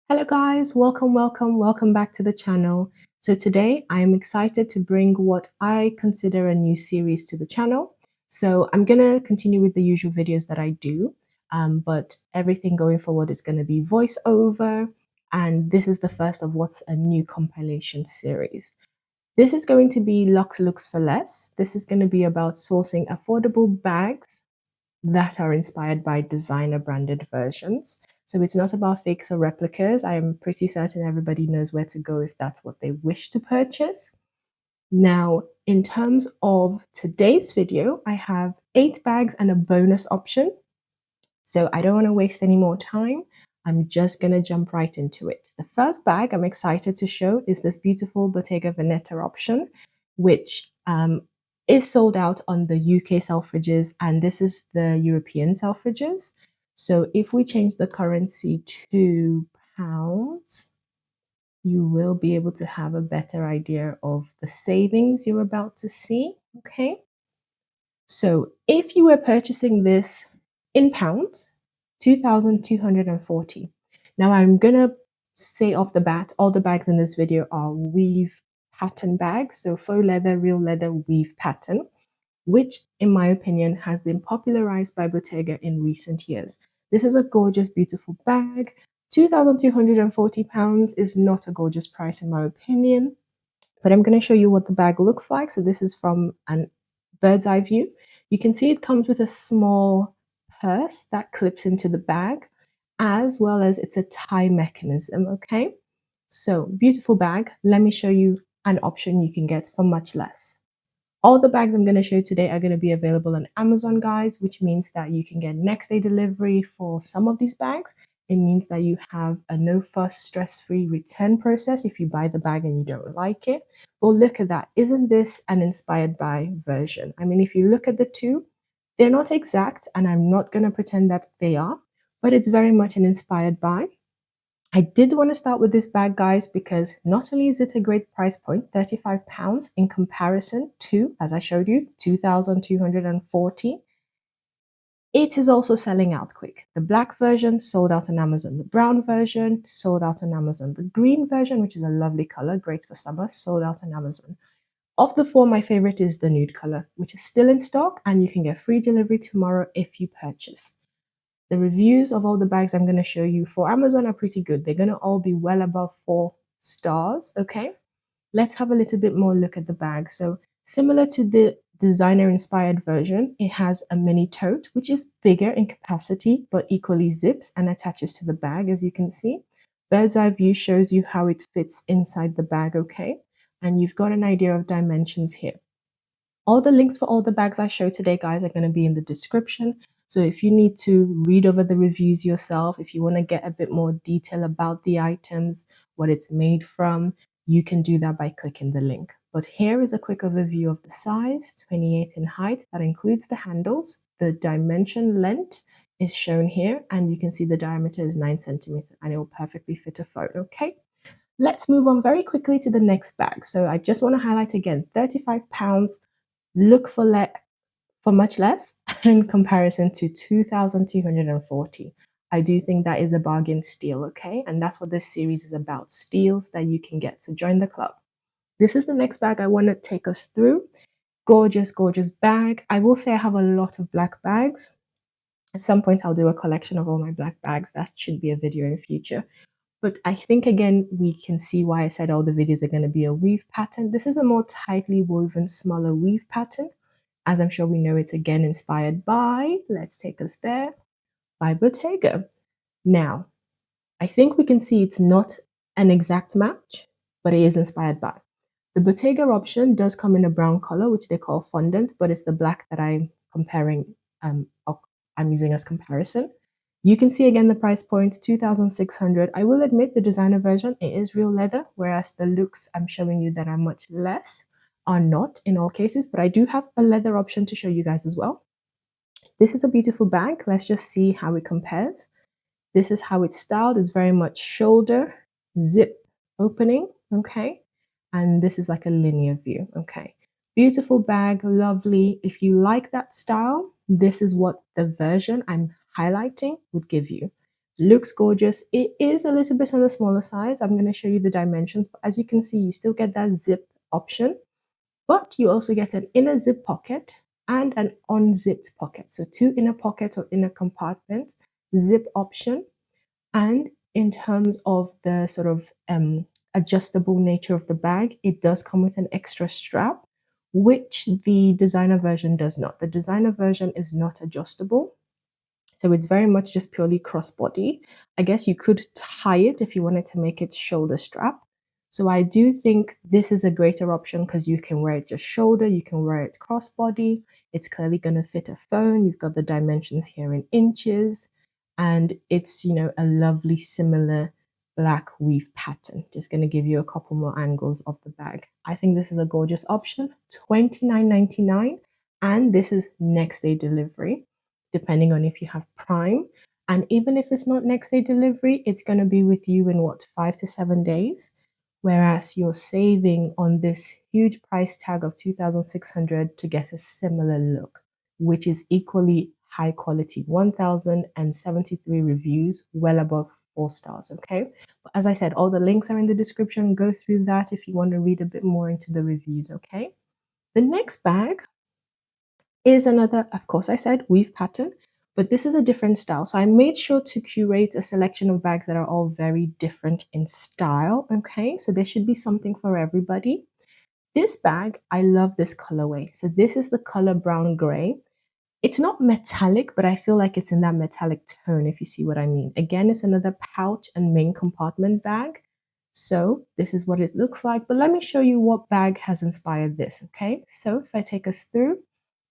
Hello guys, welcome back to the channel. So today I am excited to bring what I consider a new series to the channel. So I'm going to continue with the usual videos that I do, but everything going forward is going to be voiceover, and this is the first of what's a new compilation series. This is going to be Luxe Looks for Less. This is going to be about sourcing affordable bags that are inspired by designer branded versions. So it's not about fakes or replicas. I am pretty certain everybody knows where to go if that's what they wish to purchase. Now, in terms of today's video, I have 8 bags and a bonus option. So I don't want to waste any more time. I'm just going to jump right into it. The first bag I'm excited to show is this beautiful Bottega Veneta option, which is sold out on the UK Selfridges, and this is the European Selfridges. So if we change the currency to pounds, you will be able to have a better idea of the savings you're about to see. Okay. So if you were purchasing this in pounds, 2,240. Now I'm gonna say off the bat, all the bags in this video are weave pattern bags. So faux leather, real leather weave pattern, which in my opinion has been popularized by Bottega in recent years. This is a gorgeous, beautiful bag. 2,240 pounds is not a gorgeous price in my opinion, but I'm going to show you what the bag looks like. So this is from an bird's eye view. You can see it comes with a small purse that clips into the bag, as well as it's a tie mechanism. Okay, so beautiful bag. Let me show you an option you can get for much less. All the bags I'm going to show you today are going to be available on Amazon, guys, which means that you can get next day delivery for some of these bags. It means that you have a no fuss, stress-free return process if you buy the bag and you don't like it. Well, look at that. Isn't this an inspired by version? I mean, if you look at the two, they're not exact, and I'm not going to pretend that they are, but it's very much an inspired by. I did want to start with this bag, guys, because not only is it a great price point, £35 in comparison to, as I showed you, 2,240, it is also selling out quick. The black version sold out on Amazon. The brown version sold out on Amazon. The green version, which is a lovely color, great for summer, sold out on Amazon. Of the four, my favorite is the nude color, which is still in stock, and you can get free delivery tomorrow if you purchase. The reviews of all the bags I'm going to show you for Amazon are pretty good. They're going to all be well above 4 stars. Okay, let's have a little bit more look at the bag. So similar to the designer inspired version, it has a mini tote, which is bigger in capacity, but equally zips and attaches to the bag, as you can see. Bird's eye view shows you how it fits inside the bag. Okay, and you've got an idea of dimensions here. All the links for all the bags I show today, guys, are going to be in the description. So if you need to read over the reviews yourself, if you want to get a bit more detail about the items, what it's made from, you can do that by clicking the link. But here is a quick overview of the size, 28 in height. That includes the handles. The dimension length is shown here, and you can see the diameter is 9 centimeters, and it will perfectly fit a phone. Okay. Let's move on very quickly to the next bag. So I just want to highlight again, £35. Look for much less in comparison to 2,240. I do think that is a bargain steal, okay? And that's what this series is about, steals that you can get. So join the club. This is the next bag I want to take us through. Gorgeous, gorgeous bag. I will say I have a lot of black bags. At some point, I'll do a collection of all my black bags. That should be a video in future. But I think, again, we can see why I said all the videos are going to be a weave pattern. This is a more tightly woven, smaller weave pattern. As I'm sure we know, it's again inspired by, let's take us there, by Bottega. Now, I think we can see it's not an exact match, but it is inspired by. The Bottega option does come in a brown color, which they call fondant, but it's the black that I'm comparing, I'm using as comparison. You can see again the price point, 2,600. I will admit the designer version, it is real leather, whereas the looks I'm showing you that are much less are not in all cases, but I do have a leather option to show you guys as well. This is a beautiful bag. Let's just see how it compares. This is how it's styled. It's very much shoulder, zip opening, okay? And this is like a linear view, okay? Beautiful bag, lovely. If you like that style, this is what the version I'm highlighting would give you. Looks gorgeous. It is a little bit on the smaller size. I'm going to show you the dimensions, but as you can see, you still get that zip option, but you also get an inner zip pocket and an unzipped pocket. So two inner pockets or inner compartments, zip option. And in terms of the sort of adjustable nature of the bag, it does come with an extra strap, which the designer version does not. The designer version is not adjustable. So it's very much just purely crossbody. I guess you could tie it if you wanted to make it shoulder strap. So I do think this is a greater option because you can wear it just shoulder, you can wear it crossbody. It's clearly going to fit a phone. You've got the dimensions here in inches, and it's, you know, a lovely similar black weave pattern. Just going to give you a couple more angles of the bag. I think this is a gorgeous option. $29.99, and this is next day delivery, depending on if you have Prime. And even if it's not next day delivery, it's going to be with you in what, 5 to 7 days? Whereas you're saving on this huge price tag of 2,600 to get a similar look, which is equally high quality. 1,073 reviews, well above 4 stars. Okay. But as I said, all the links are in the description. Go through that if you want to read a bit more into the reviews. Okay. The next bag is another, of course, I said weave pattern, but this is a different style. So I made sure to curate a selection of bags that are all very different in style. Okay, so there should be something for everybody. This bag, I love this colorway. So this is the color brown gray. It's not metallic, but I feel like it's in that metallic tone, if you see what I mean. Again, it's another pouch and main compartment bag. So this is what it looks like. But let me show you what bag has inspired this, okay? So if I take us through,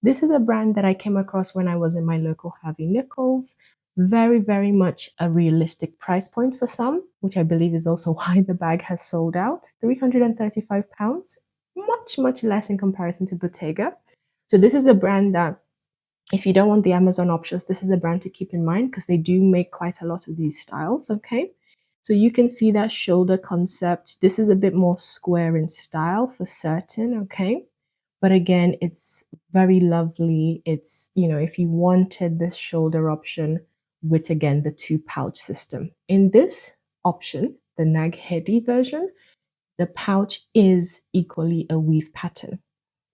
this is a brand that I came across when I was in my local Harvey Nichols. Very, very much a realistic price point for some, which I believe is also why the bag has sold out. £335, much, much less in comparison to Bottega. So this is a brand that, if you don't want the Amazon options, this is a brand to keep in mind because they do make quite a lot of these styles, okay? So you can see that shoulder concept. This is a bit more square in style for certain, okay? But again, it's very lovely. It's, you know, if you wanted this shoulder option with, again, the two pouch system. In this option, the Nag Hedi version, the pouch is equally a weave pattern.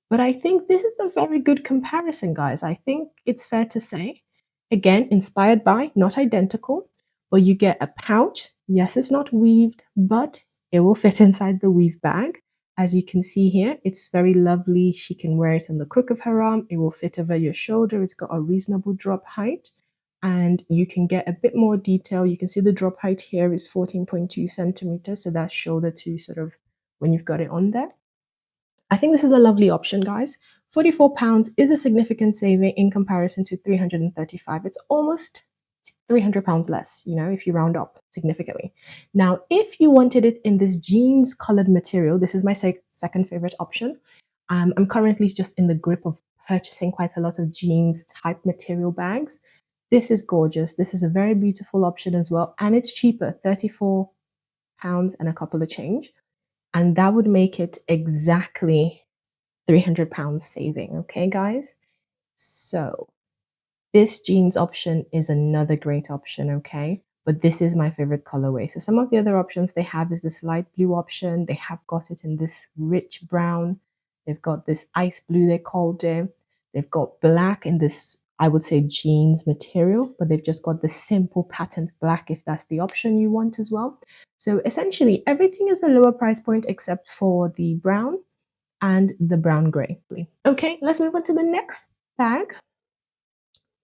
But I think this is a very good comparison, guys. I think it's fair to say, again, inspired by, not identical, but you get a pouch. Yes, it's not weaved, but it will fit inside the weave bag. As you can see here, it's very lovely. She can wear it on the crook of her arm. It will fit over your shoulder. It's got a reasonable drop height, and you can get a bit more detail. You can see the drop height here is 14.2 centimeters. So that's shoulder to sort of when you've got it on there. I think this is a lovely option, guys. £44 is a significant saving in comparison to 335. It's almost £300 less, you know, if you round up significantly. Now, if you wanted it in this jeans colored material, this is my second favorite option. I'm currently just in the grip of purchasing quite a lot of jeans type material bags. This is gorgeous. This is a very beautiful option as well. And it's cheaper, £34 and a couple of change. And that would make it exactly £300 saving. Okay, guys? So this jeans option is another great option, okay? But this is my favorite colorway. So some of the other options they have is this light blue option. They have got it in this rich brown. They've got this ice blue, they called it. They've got black in this, I would say, jeans material, but they've just got the simple patterned black if that's the option you want as well. So essentially, everything is a lower price point except for the brown and the brown gray. Okay, let's move on to the next bag.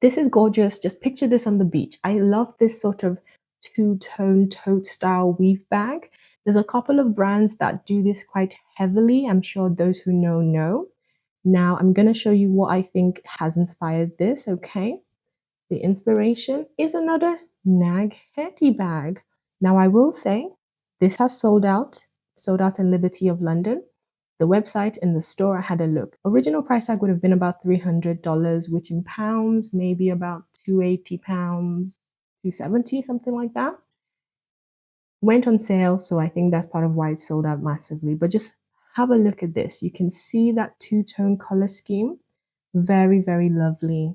This is gorgeous. Just picture this on the beach. I love this sort of two-tone tote style weave bag. There's a couple of brands that do this quite heavily. I'm sure those who know. Now I'm going to show you what I think has inspired this, okay? The inspiration is another Nag Hedi bag. Now I will say this has sold out in Liberty of London. The website in the store, I had a look. Original price tag would have been about $300, which in pounds, maybe about £280, £270, something like that. Went on sale, so I think that's part of why it sold out massively. But just have a look at this. You can see that two-tone color scheme. Very, very lovely.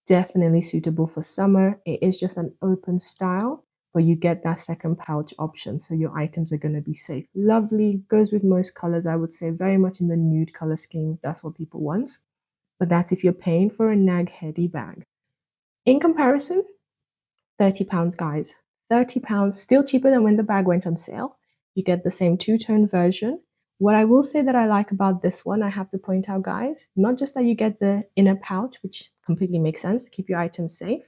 Definitely suitable for summer. It is just an open style. but you get that second pouch option. So your items are going to be safe. Lovely, goes with most colors, I would say, very much in the nude color scheme. That's what people want. But that's if you're paying for a nag heady bag. In comparison, £30, guys. £30, still cheaper than when the bag went on sale. You get the same two-tone version. What I will say that I like about this one, I have to point out, guys, not just that you get the inner pouch, which completely makes sense to keep your items safe.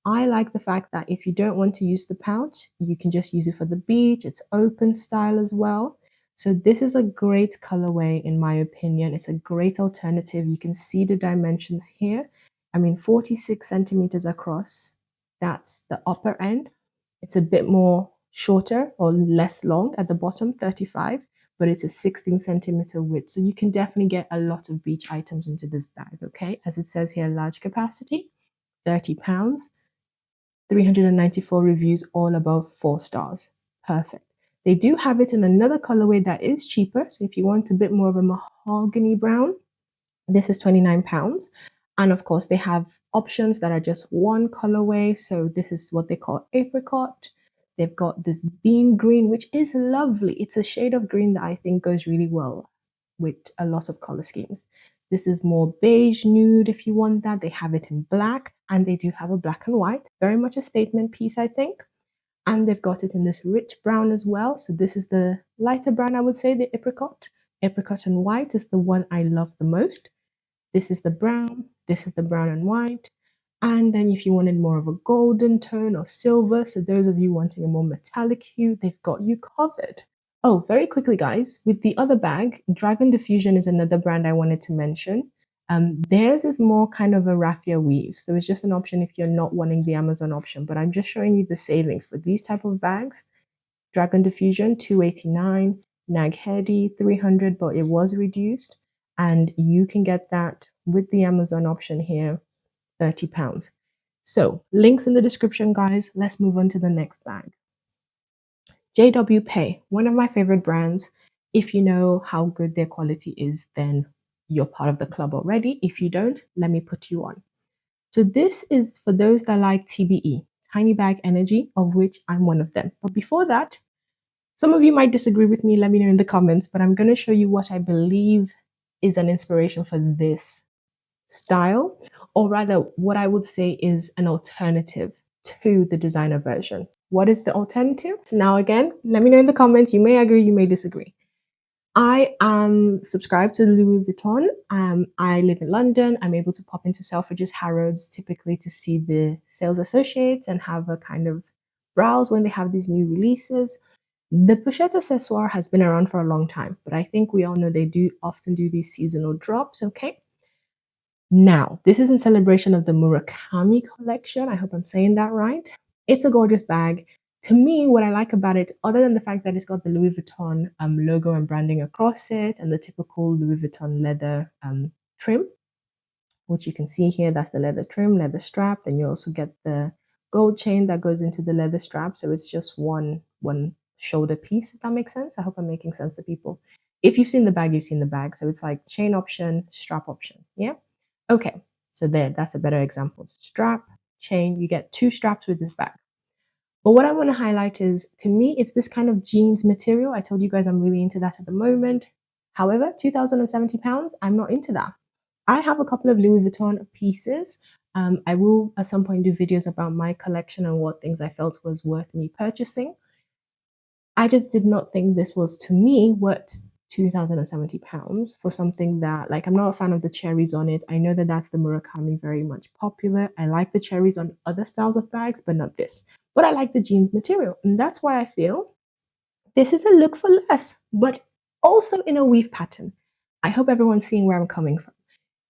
I like the fact that if you don't want to use the pouch, you can just use it for the beach. It's open style as well. So this is a great colorway, in my opinion. It's a great alternative. You can see the dimensions here. I mean, 46 centimeters across. That's the upper end. It's a bit more shorter or less long at the bottom, 35, but it's a 16-centimeter width. So you can definitely get a lot of beach items into this bag, okay? As it says here, large capacity, £30, 394 reviews, all above 4 stars. Perfect. They do have it in another colorway that is cheaper. So if you want a bit more of a mahogany brown, this is £29. And of course, they have options that are just one colorway. So this is what they call apricot. They've got this bean green, which is lovely. It's a shade of green that I think goes really well with a lot of color schemes. This is more beige nude if you want that. They have it in black, and they do have a black and white. Very much a statement piece, I think. And they've got it in this rich brown as well. So this is the lighter brown, I would say, the apricot. Apricot and white is the one I love the most. This is the brown, this is the brown and white. And then if you wanted more of a golden tone or silver, so those of you wanting a more metallic hue, they've got you covered. Oh, very quickly, guys, with the other bag, Dragon Diffusion is another brand I wanted to mention. Theirs is more kind of a raffia weave. So it's just an option if you're not wanting the Amazon option, but I'm just showing you the savings for these type of bags. Dragon Diffusion, $289, Nag Heady, $300, but it was reduced. And you can get that with the Amazon option here, £30. So, links in the description, guys. Let's move on to the next bag. JW Pay, one of my favorite brands. If you know how good their quality is, then you're part of the club already. If you don't, let me put you on. So this is for those that like TBE, Tiny Bag Energy, of which I'm one of them. But before that, some of you might disagree with me, let me know in the comments, but I'm going to show you what I believe is an inspiration for this style, or rather, what I would say is an alternative to the designer version. What is the alternative? So now, again, let me know in the comments. You may agree, you may disagree. I am subscribed to Louis Vuitton. I live in London. I'm able to pop into Selfridges, Harrods, typically to see the sales associates and have a kind of browse when they have these new releases. The pochette accessoire has been around for a long time, but I think we all know they do often do these seasonal drops, okay? Now, this is in celebration of the Murakami collection. I hope I'm saying that right. It's a gorgeous bag. To me, what I like about it, other than the fact that it's got the Louis Vuitton logo and branding across it and the typical Louis Vuitton leather trim, which you can see here, that's the leather trim, leather strap. Then you also get the gold chain that goes into the leather strap. So it's just one shoulder piece, if that makes sense. I hope I'm making sense to people. If you've seen the bag, you've seen the bag. So it's like chain option, strap option. Yeah. Okay. So that's a better example. Strap, chain, you get 2 straps with this bag. But what I want to highlight is, to me, it's this kind of jeans material. I told you guys I'm really into that at the moment. However, £2,070, I'm not into that. I have a couple of Louis Vuitton pieces. I will at some point do videos about my collection and what things I felt was worth me purchasing. I just did not think this was, to me, worth £2,070 for something that, like, I'm not a fan of the cherries on it. I know that that's the Murakami, very much popular. I like the cherries on other styles of bags, but not this. But I like the jeans material, and that's why I feel this is a look for less, but also in a weave pattern. I hope everyone's seeing where I'm coming from.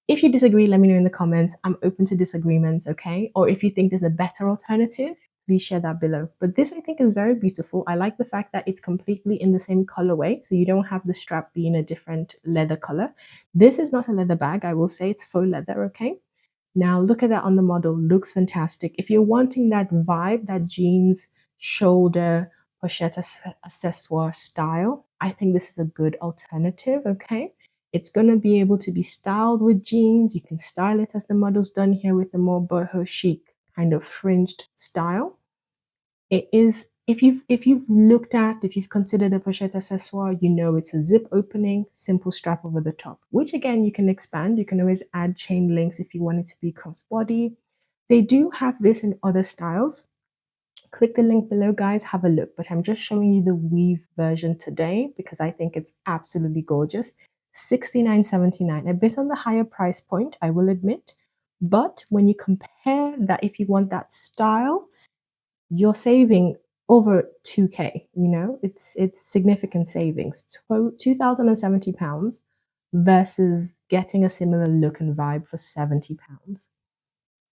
If you disagree, let me know in the comments. I'm open to disagreements, okay? Or if you think there's a better alternative, please share that below. But this, I think, is very beautiful. I like the fact that it's completely in the same colorway, so you don't have the strap being a different leather color. This is not a leather bag, I will say. It's faux leather, okay? Now, look at that on the model. Looks fantastic. If you're wanting that vibe, that jeans, shoulder, pochette accessoire style, I think this is a good alternative, okay? It's going to be able to be styled with jeans. You can style it as the model's done here with a more boho chic kind of fringed style. It is, if you've considered a pochette accessoire, you know it's a zip opening, simple strap over the top, which again you can expand. You can always add chain links if you want it to be crossbody. They do have this in other styles. Click the link below, guys, have a look. But I'm just showing you the weave version today because I think it's absolutely gorgeous. 69.79, a bit on the higher price point, I will admit. But when you compare that, if you want that style, you're saving over 2K, it's significant savings. 2,070 pounds versus getting a similar look and vibe for 70 pounds.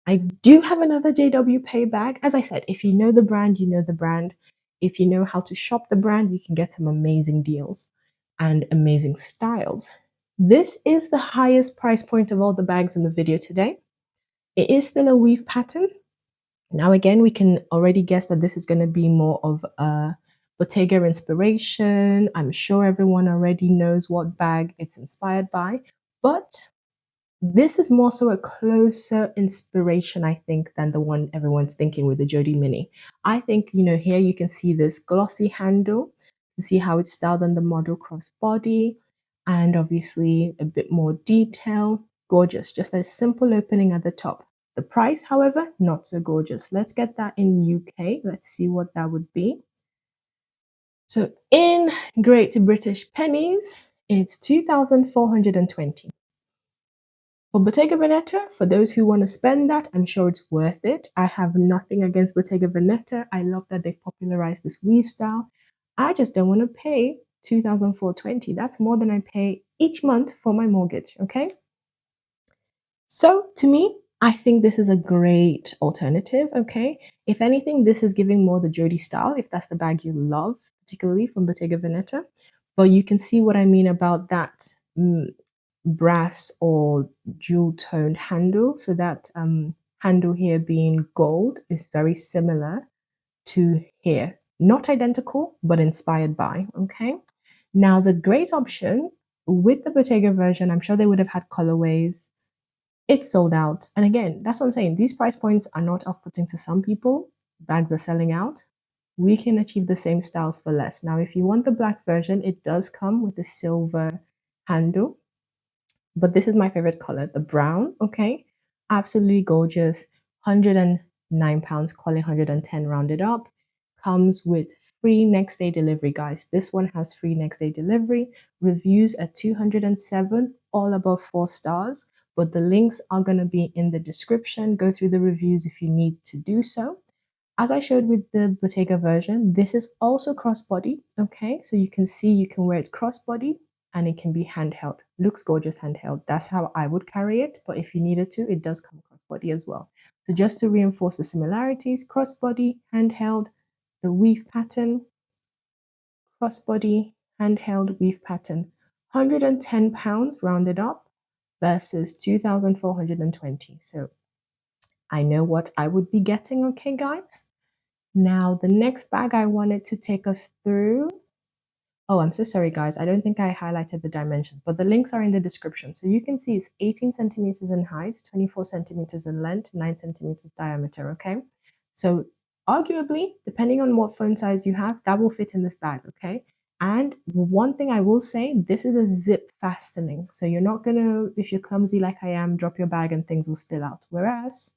I do have another JW Pay bag. As I said, if you know the brand, you know the brand. If you know how to shop the brand, you can get some amazing deals and amazing styles. This is the highest price point of all the bags in the video today. It is still a weave pattern. Now, again, we can already guess that this is going to be more of a Bottega inspiration. I'm sure everyone already knows what bag it's inspired by, but this is more so a closer inspiration, I think, than the one everyone's thinking with the Jodie Mini. I think, here you can see this glossy handle. You see how it's styled on the model crossbody, and obviously a bit more detail. Gorgeous, just a simple opening at the top. The price, however, not so gorgeous. Let's get that in UK. Let's see what that would be. So in Great British pennies, it's 2,420. For Bottega Veneta, for those who want to spend that, I'm sure it's worth it. I have nothing against Bottega Veneta. I love that they've popularized this weave style. I just don't want to pay 2,420. That's more than I pay each month for my mortgage, okay? So to me, I think this is a great alternative, okay? If anything, this is giving more the Jodie style, if that's the bag you love, particularly from Bottega Veneta. But you can see what I mean about that brass or jewel toned handle. So that handle here being gold is very similar to here. Not identical, but inspired by, okay? Now the great option with the Bottega version, I'm sure they would have had colorways. It's sold out. And again, that's what I'm saying. These price points are not off-putting to some people. Bags are selling out. We can achieve the same styles for less. Now, if you want the black version, it does come with a silver handle. But this is my favorite color, the brown, okay? Absolutely gorgeous. £109, call it 110 rounded up. Comes with free next day delivery, guys. This one has free next day delivery. Reviews at 207, all above 4 stars. But the links are going to be in the description. Go through the reviews if you need to do so. As I showed with the Bottega version, this is also crossbody, okay? So you can see you can wear it crossbody and it can be handheld. Looks gorgeous handheld. That's how I would carry it, but if you needed to, it does come crossbody as well. So just to reinforce the similarities, crossbody, handheld, the weave pattern, crossbody, handheld, weave pattern, £110 rounded up versus 2,420. So I know what I would be getting, okay, guys? Now, the next bag I wanted to take us through. Oh, I'm so sorry, guys. I don't think I highlighted the dimensions, but the links are in the description. So you can see it's 18 centimeters in height, 24 centimeters in length, 9 centimeters diameter, okay? So arguably, depending on what phone size you have, that will fit in this bag, okay? And one thing I will say, this is a zip fastening. So you're not gonna, if you're clumsy like I am, drop your bag and things will spill out. Whereas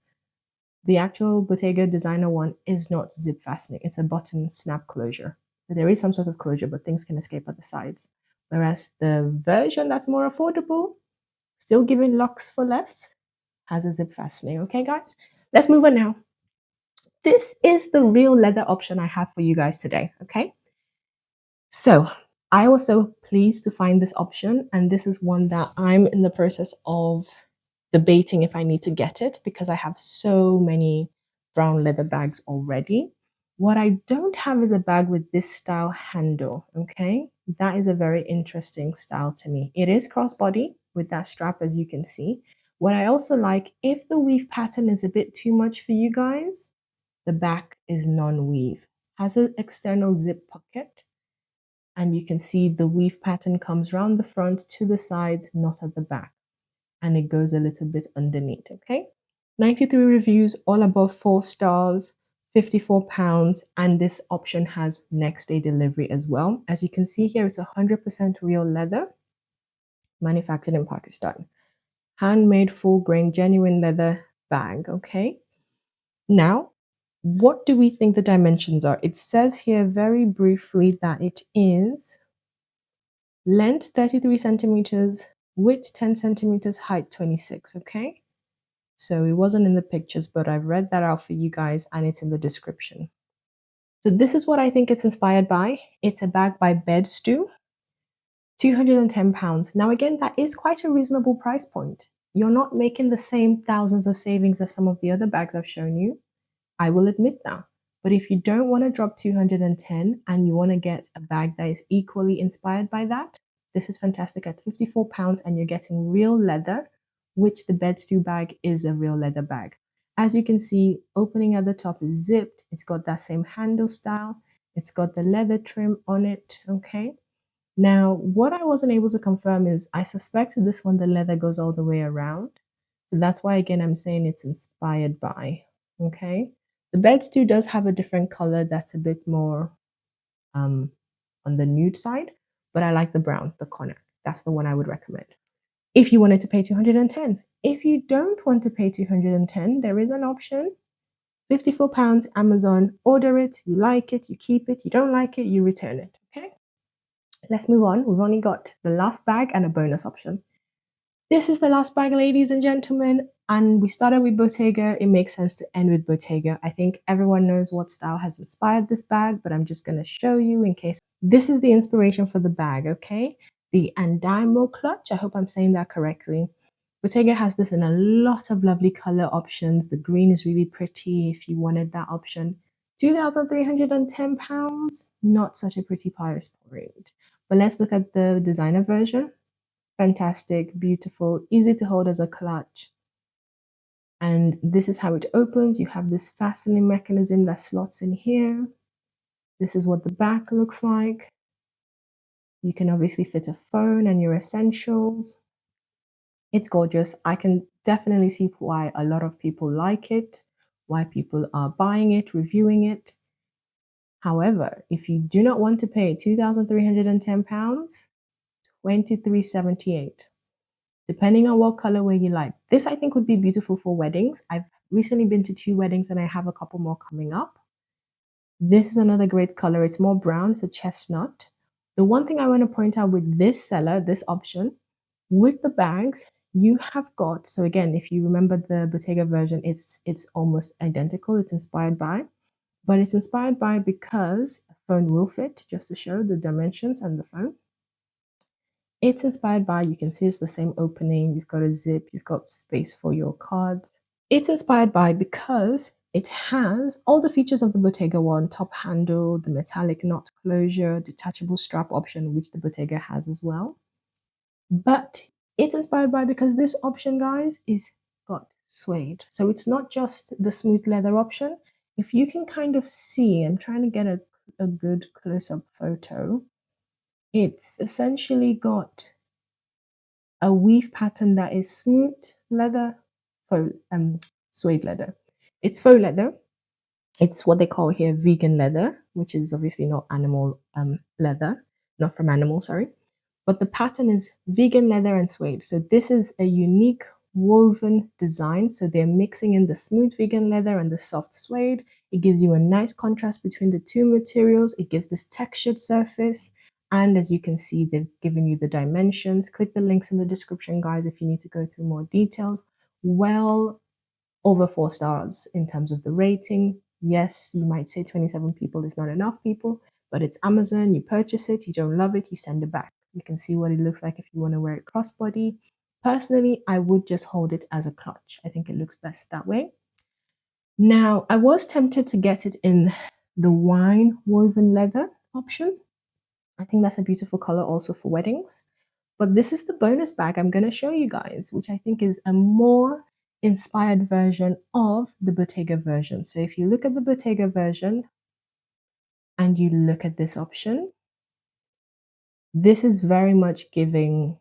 the actual Bottega designer one is not zip fastening. It's a button snap closure. So there is some sort of closure, but things can escape at the sides. Whereas the version that's more affordable, still giving locks for less, has a zip fastening. Okay, guys? Let's move on now. This is the real leather option I have for you guys today. Okay? So I was so pleased to find this option, and this is one that I'm in the process of debating if I need to get it because I have so many brown leather bags already. What I don't have is a bag with this style handle, okay? That is a very interesting style to me. It is crossbody with that strap, as you can see. What I also like, if the weave pattern is a bit too much for you guys, the back is non-weave. Has an external zip pocket, and you can see the weave pattern comes round the front to the sides, not at the back, and it goes a little bit underneath, okay? 93 reviews, all above 4 stars, £54, and this option has next day delivery as well. As you can see here, it's 100% real leather, manufactured in Pakistan. Handmade, full grain, genuine leather bag. Okay. Now, what do we think the dimensions are? It says here very briefly that it is length 33 centimeters, width 10 centimeters, height 26. Okay. So it wasn't in the pictures, but I've read that out for you guys and it's in the description. So this is what I think it's inspired by. It's a bag by Bed Stew, £210. Now again, that is quite a reasonable price point. You're not making the same thousands of savings as some of the other bags I've shown you. I will admit that. But if you don't want to drop 210 and you want to get a bag that is equally inspired by that, this is fantastic at £54 and you're getting real leather, which the Bed Stew bag is a real leather bag. As you can see, opening at the top is zipped. It's got that same handle style. It's got the leather trim on it, okay? Now, what I wasn't able to confirm is I suspect with this one, the leather goes all the way around. So that's why, again, I'm saying it's inspired by, okay? The Bed Stew does have a different color that's a bit more on the nude side, but I like the brown, the cognac. That's the one I would recommend. If you wanted to pay 210. If you don't want to pay 210, there is an option. £54, Amazon, order it, you like it, you keep it, you don't like it, you return it, okay? Let's move on. We've only got the last bag and a bonus option. This is the last bag, ladies and gentlemen, and we started with Bottega. It makes sense to end with Bottega. I think everyone knows what style has inspired this bag, but I'm just going to show you in case. This is the inspiration for the bag, okay? The Andamo clutch. I hope I'm saying that correctly. Bottega has this in a lot of lovely color options. The green is really pretty if you wanted that option. £2,310, not such a pretty price point. But let's look at the designer version. Fantastic, beautiful, easy to hold as a clutch. And this is how it opens. You have this fastening mechanism that slots in here. This is what the back looks like. You can obviously fit a phone and your essentials. It's gorgeous. I can definitely see why a lot of people like it, why people are buying it, reviewing it. However, if you do not want to pay £2,310, £23.78. Depending on what colorway you like. This I think would be beautiful for weddings. I've recently been to 2 weddings and I have a couple more coming up. This is another great color. It's more brown, it's a chestnut. The one thing I want to point out with this seller, this option, with the bags, you have got, so again, if you remember the Bottega version, it's almost identical. It's inspired by, but it's inspired by because a phone will fit, just to show the dimensions and the phone. It's inspired by, you can see it's the same opening. You've got a zip, you've got space for your cards. It's inspired by because it has all the features of the Bottega one, top handle, the metallic knot closure, detachable strap option, which the Bottega has as well. But it's inspired by because this option, guys, is got suede. So it's not just the smooth leather option. If you can kind of see, I'm trying to get a good close-up photo. It's essentially got a weave pattern that is smooth leather, faux, suede leather. It's faux leather. It's what they call here vegan leather, which is obviously not animal leather, not from animals, sorry. But the pattern is vegan leather and suede. So this is a unique woven design. So they're mixing in the smooth vegan leather and the soft suede. It gives you a nice contrast between the two materials. It gives this textured surface. And as you can see, they've given you the dimensions. Click the links in the description, guys, if you need to go through more details. Well, over 4 stars in terms of the rating. Yes, you might say 27 people is not enough people, but it's Amazon. You purchase it, you don't love it, you send it back. You can see what it looks like if you want to wear it crossbody. Personally, I would just hold it as a clutch. I think it looks best that way. Now, I was tempted to get it in the wine woven leather option. I think that's a beautiful color also for weddings. But this is the bonus bag I'm going to show you guys, which I think is a more inspired version of the Bottega version. So if you look at the Bottega version and you look at this option, this is very much giving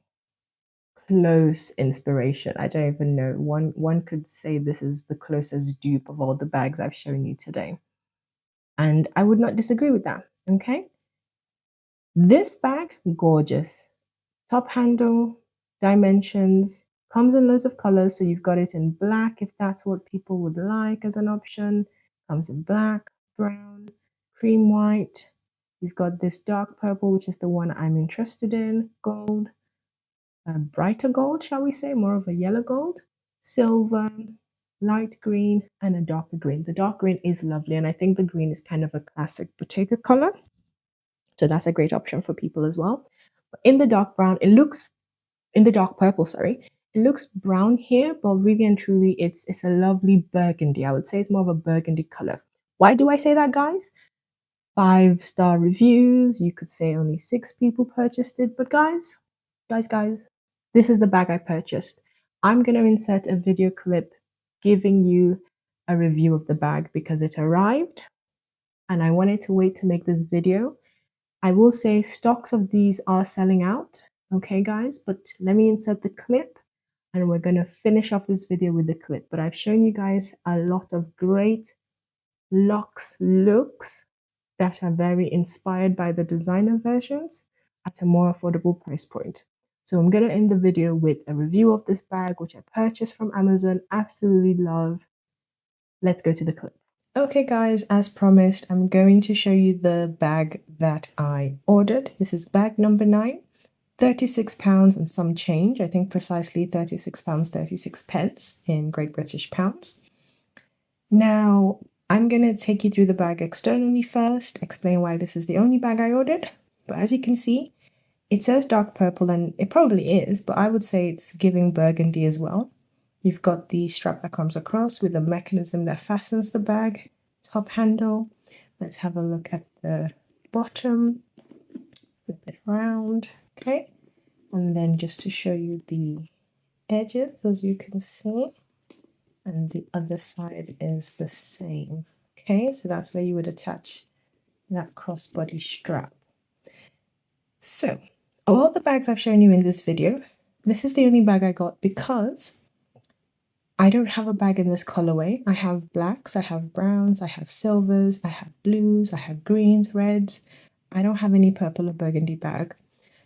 close inspiration. I don't even know. One could say this is the closest dupe of all the bags I've shown you today. And I would not disagree with that. Okay. This bag, gorgeous. Top handle, dimensions, comes in loads of colors. So you've got it in black if that's what people would like as an option. Comes in black, brown, cream white. You've got this dark purple, which is the one I'm interested in, gold, a brighter gold, shall we say, more of a yellow gold, silver, light green, and a darker green. The dark green is lovely, and I think the green is kind of a classic Bottega color. So that's a great option for people as well. But in the dark brown, it looks in the dark purple, sorry, it looks brown here, but really and truly, it's a lovely burgundy. I would say it's more of a burgundy color. Why do I say that, guys? 5-star reviews. You could say only 6 people purchased it, but guys, this is the bag I purchased. I'm gonna insert a video clip giving you a review of the bag because it arrived, and I wanted to wait to make this video. I will say stocks of these are selling out. Okay, guys, but let me insert the clip and we're going to finish off this video with the clip. But I've shown you guys a lot of great locks looks that are very inspired by the designer versions at a more affordable price point. So I'm going to end the video with a review of this bag, which I purchased from Amazon. Absolutely love. Let's go to the clip. Okay guys, as promised, I'm going to show you the bag that I ordered. This is bag number 9, £36 and some change. I think precisely £36, 36 pence in Great British pounds. Now, I'm going to take you through the bag externally first, explain why this is the only bag I ordered. But as you can see, it says dark purple and it probably is, but I would say it's giving burgundy as well. You've got the strap that comes across with a mechanism that fastens the bag, top handle. Let's have a look at the bottom, flip it around, okay? And then just to show you the edges, as you can see, and the other side is the same, okay? So that's where you would attach that crossbody strap. So, of all the bags I've shown you in this video, this is the only bag I got because I don't have a bag in this colorway. I have blacks, I have browns, I have silvers, I have blues, I have greens, reds. I don't have any purple or burgundy bag.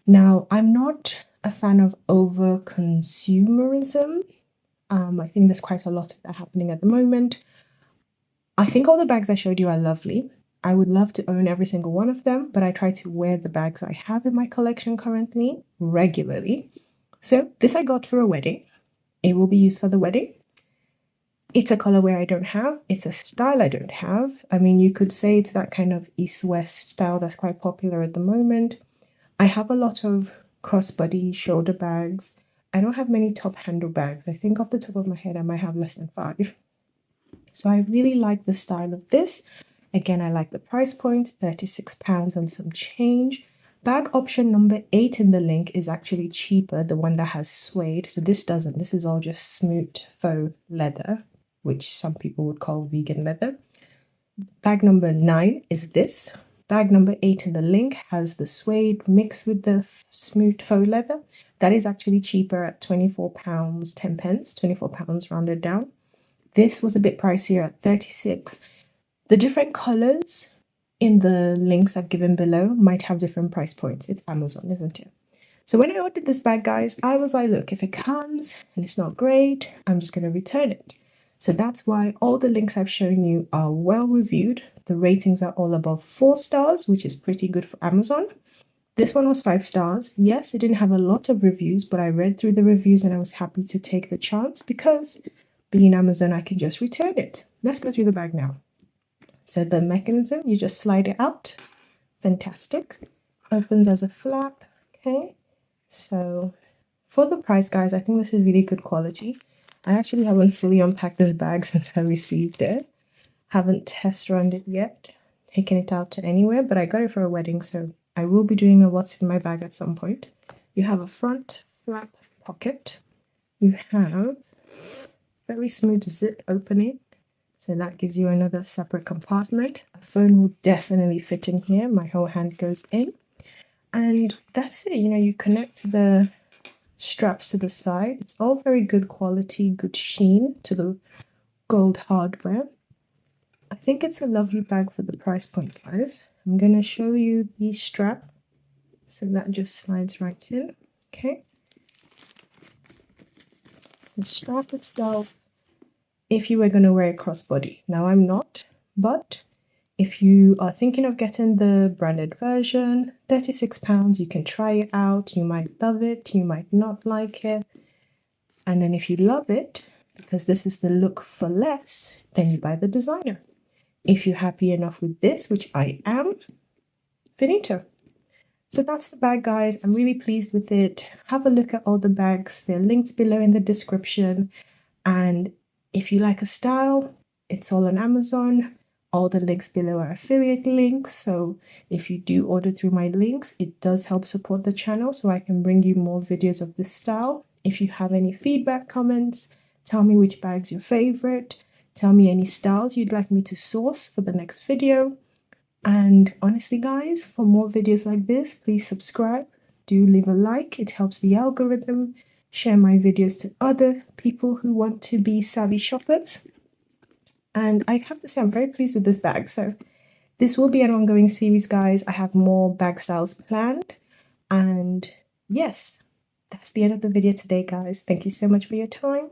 Now, I'm not a fan of over consumerism. I think there's quite a lot of that happening at the moment. I think all the bags I showed you are lovely. I would love to own every single one of them, but I try to wear the bags I have in my collection currently regularly. So this I got for a wedding. It will be used for the wedding. It's a colorway I don't have. It's a style I don't have. I mean, you could say it's that kind of east-west style that's quite popular at the moment. I have a lot of crossbody shoulder bags. I don't have many top handle bags. I think off the top of my head, I might have less than 5. So I really like the style of this. Again, I like the price point, £36 and some change. Bag option number 8 in the link is actually cheaper, the one that has suede. So this doesn't. This is all just smooth faux leather, which some people would call vegan leather. Bag number 9 is this. Bag number 8 in the link has the suede mixed with the smooth faux leather. That is actually cheaper at £24, 10 pence, £24 rounded down. This was a bit pricier at 36. The different colors in the links I've given below might have different price points. It's Amazon, isn't it? So when I ordered this bag, guys, I was like, look, if it comes and it's not great, I'm just going to return it. So that's why all the links I've shown you are well reviewed. The ratings are all above 4 stars, which is pretty good for Amazon. This one was 5 stars. Yes, it didn't have a lot of reviews, but I read through the reviews and I was happy to take the chance because being Amazon, I can just return it. Let's go through the bag now. So the mechanism, you just slide it out. Fantastic. Opens as a flap. Okay. So for the price, guys, I think this is really good quality. I actually haven't fully unpacked this bag since I received it. Haven't test run it yet, taken it out to anywhere, but I got it for a wedding, so I will be doing a what's in my bag at some point. You have a front flap pocket. You have very smooth zip opening, so that gives you another separate compartment. A phone will definitely fit in here. My whole hand goes in, and that's it. You know, you connect the straps to the side. It's all very good quality, good sheen to the gold hardware. I think it's a lovely bag for the price point, guys. I'm going to show you the strap. So that just slides right in. Okay. The strap itself, if you were going to wear a crossbody. Now I'm not, but if you are thinking of getting the branded version, £36, you can try it out. You might love it, you might not like it. And then if you love it, because this is the look for less, then you buy the designer. If you're happy enough with this, which I am, finito. So that's the bag, guys. I'm really pleased with it. Have a look at all the bags. They're linked below in the description. And if you like a style, it's all on Amazon. All the links below are affiliate links. So if you do order through my links, it does help support the channel so I can bring you more videos of this style. If you have any feedback, comments, tell me which bag's your favorite. Tell me any styles you'd like me to source for the next video. And honestly, guys, for more videos like this, please subscribe. Do leave a like. It helps the algorithm. Share my videos to other people who want to be savvy shoppers. And I have to say, I'm very pleased with this bag. So this will be an ongoing series, guys. I have more bag styles planned. And yes, that's the end of the video today, guys. Thank you so much for your time.